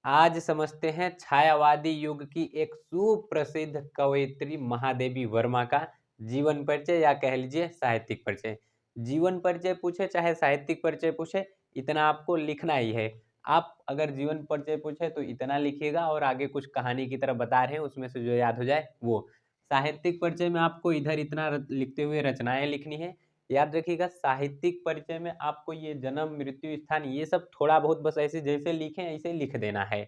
आज समझते हैं छायावादी युग की एक सुप्रसिद्ध कवयित्री महादेवी वर्मा का जीवन परिचय या कह लीजिए साहित्यिक परिचय। जीवन परिचय पूछे चाहे साहित्यिक परिचय पूछे, इतना आपको लिखना ही है। आप अगर जीवन परिचय पूछे तो इतना लिखिएगा और आगे कुछ कहानी की तरह बता रहे हैं उसमें से जो याद हो जाए वो। साहित्यिक परिचय में आपको इधर इतना लिखते हुए रचनाएं लिखनी है। याद रखिएगा साहित्यिक परिचय में आपको ये जन्म मृत्यु स्थान ये सब थोड़ा बहुत बस ऐसे जैसे लिखें ऐसे लिख देना है।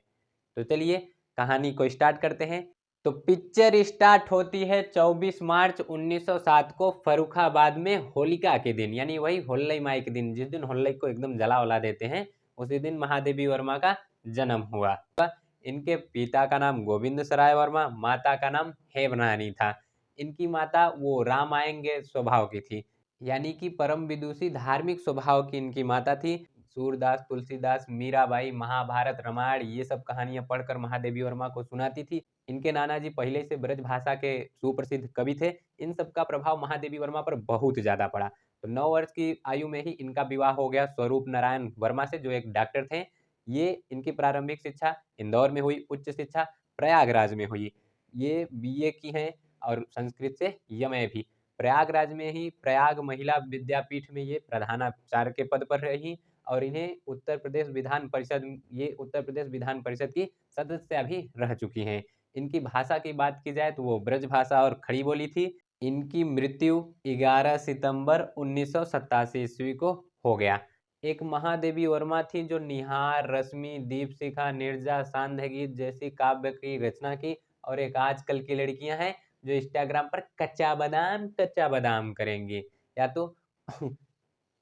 तो चलिए कहानी को स्टार्ट करते हैं। तो पिक्चर स्टार्ट होती है 24 मार्च 1907 को फर्रुखाबाद में होलिका के दिन, यानी वही होल्लई माई के दिन, जिस दिन होल्लई को एकदम जला वला देते हैं उसी दिन महादेवी वर्मा का जन्म हुआ। इनके पिता का नाम गोविंद सराय वर्मा, माता का नाम हेमरानी था। इनकी माता वो राम आएंगे स्वभाव की थी, यानी कि परम विदुषी धार्मिक स्वभाव की इनकी माता थी। सूरदास, तुलसीदास, मीराबाई, महाभारत, रामायण ये सब कहानियां पढ़कर महादेवी वर्मा को सुनाती थी। इनके नाना जी पहले से ब्रज भाषा के सुप्रसिद्ध कवि थे। इन सब का प्रभाव महादेवी वर्मा पर बहुत ज्यादा पड़ा। तो 9 वर्ष की आयु में ही इनका विवाह हो गया स्वरूप नारायण वर्मा से, जो एक डॉक्टर थे। ये इनकी प्रारंभिक शिक्षा इंदौर में हुई, उच्च शिक्षा प्रयागराज में हुई। ये बीए की हैं और संस्कृत से यमए भी। प्रयागराज में ही प्रयाग महिला विद्यापीठ में ये प्रधानाचार्य के पद पर रही और इन्हें उत्तर प्रदेश विधान परिषद की सदस्य भी रह चुकी हैं। इनकी भाषा की बात की जाए तो वो ब्रज भाषा और खड़ी बोली थी। इनकी मृत्यु 11 सितंबर 1987 ईस्वी को हो गया। एक महादेवी वर्मा थी जो निहार, रश्मि, दीपशिखा, निर्जा, सांध्य गीत जैसी काव्य की रचना की। और एक आजकल की लड़कियां हैं जो इंस्टाग्राम पर कच्चा बादाम करेंगी, या तो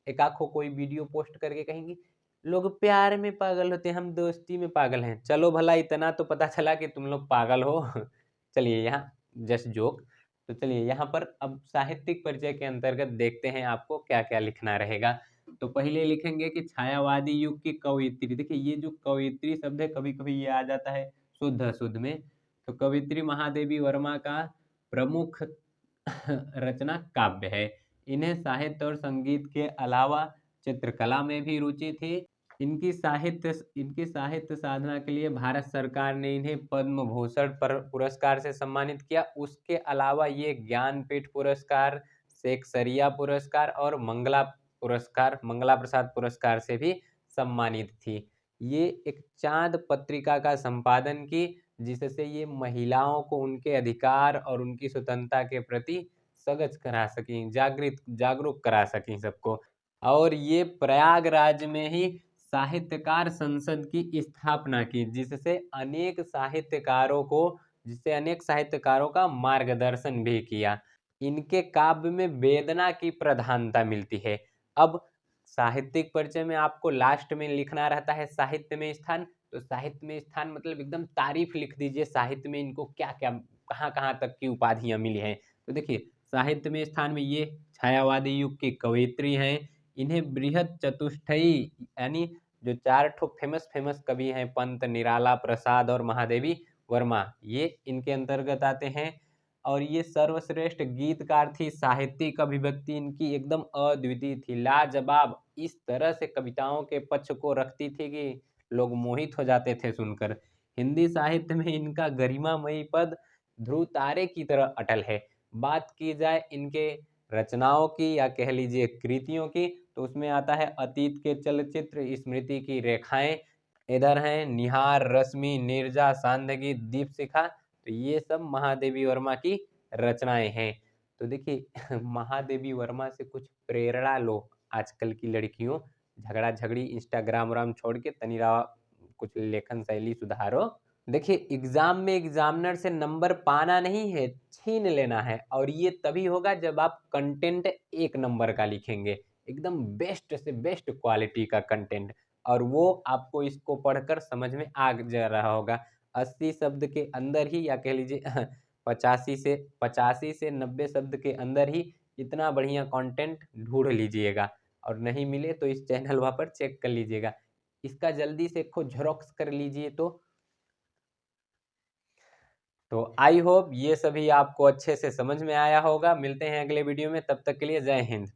एक आखो कोई वीडियो पोस्ट करके कहेंगी लोग प्यार में पागल होते हैं, हम दोस्ती में पागल हैं। चलो भला इतना तो पता चला कि तुम लोग पागल हो। चलिए यहाँ जस्ट जोक। तो चलिए यहाँ पर अब साहित्यिक परिचय के अंतर्गत देखते हैं आपको क्या क्या लिखना रहेगा। तो पहले लिखेंगे कि छायावादी युग की कवयित्री। देखिए ये जो कवयित्री शब्द है कभी कभी ये आ जाता है शुद्ध अशुद्ध में। तो कवयित्री महादेवी वर्मा का प्रमुख रचना काव्य है। इन्हें साहित्य और संगीत के अलावा चित्रकला में भी रुचि थी। इनकी साहित्य साधना के लिए भारत सरकार ने इन्हें पद्म भूषण पुरस्कार से सम्मानित किया। उसके अलावा ये ज्ञानपीठ पुरस्कार, शेक्सपियर पुरस्कार और मंगला प्रसाद पुरस्कार से भी सम्मानित थी। ये एक चांद पत्रिका का संपादन की, जिससे ये महिलाओं को उनके अधिकार और उनकी स्वतंत्रता के प्रति सजग करा सकी, जागरूक करा सकी सबको। और ये प्रयागराज में ही साहित्यकार संसद की स्थापना की, जिससे अनेक साहित्यकारों का मार्गदर्शन भी किया। इनके काव्य में वेदना की प्रधानता मिलती है। अब साहित्यिक परिचय में आपको लास्ट में लिखना रहता है साहित्य में स्थान। तो साहित्य में स्थान मतलब एकदम तारीफ लिख दीजिए साहित्य में इनको क्या क्या कहाँ कहाँ तक की उपाधियां मिली हैं। तो देखिए साहित्य में स्थान में ये छायावादी युग की कवयित्री हैं। इन्हें बृहद चतुष्टयी यानी जो 4 ठो फेमस फेमस कवि हैं, पंत, निराला, प्रसाद और महादेवी वर्मा, ये इनके अंतर्गत आते हैं। और ये सर्वश्रेष्ठ गीतकार थी। साहित्यिक अभिव्यक्ति इनकी एकदम अद्वितीय थी, लाजवाब। इस तरह से कविताओं के पक्ष को रखती थी कि लोग मोहित हो जाते थे सुनकर। हिंदी साहित्य में इनका गरिमामयी पद ध्रुव तारे की तरह अटल है। बात की जाए इनके रचनाओं की या कह लीजिए कृतियों की, तो उसमें आता है अतीत के चलचित्र, स्मृति की रेखाएं, इधर हैं निहार, रश्मि, नीरजा, सांदगी, दीपशिखा। तो ये सब महादेवी वर्मा की रचनाएं हैं। तो देखिए महादेवी वर्मा से कुछ प्रेरणा लो आजकल की लड़कियों, झगड़ा झगड़ी इंस्टाग्राम राम छोड़ के तनिरा कुछ लेखन शैली सुधारो। देखिए एग्जाम में एग्जामिनर से नंबर पाना नहीं है, छीन लेना है। और ये तभी होगा जब आप कंटेंट 1 नंबर का लिखेंगे, एकदम बेस्ट से बेस्ट क्वालिटी का कंटेंट। और वो आपको इसको पढ़कर समझ में आ जा रहा होगा। 80 शब्द के अंदर ही या कह लीजिए 85 से 90 शब्द के अंदर ही इतना बढ़िया कंटेंट ढूंढ लीजिएगा। और नहीं मिले तो इस चैनल वहाँ पर चेक कर लीजिएगा। इसका जल्दी से खुद झेरॉक्स कर लीजिए। तो आई होप ये सभी आपको अच्छे से समझ में आया होगा। मिलते हैं अगले वीडियो में, तब तक के लिए जय हिंद।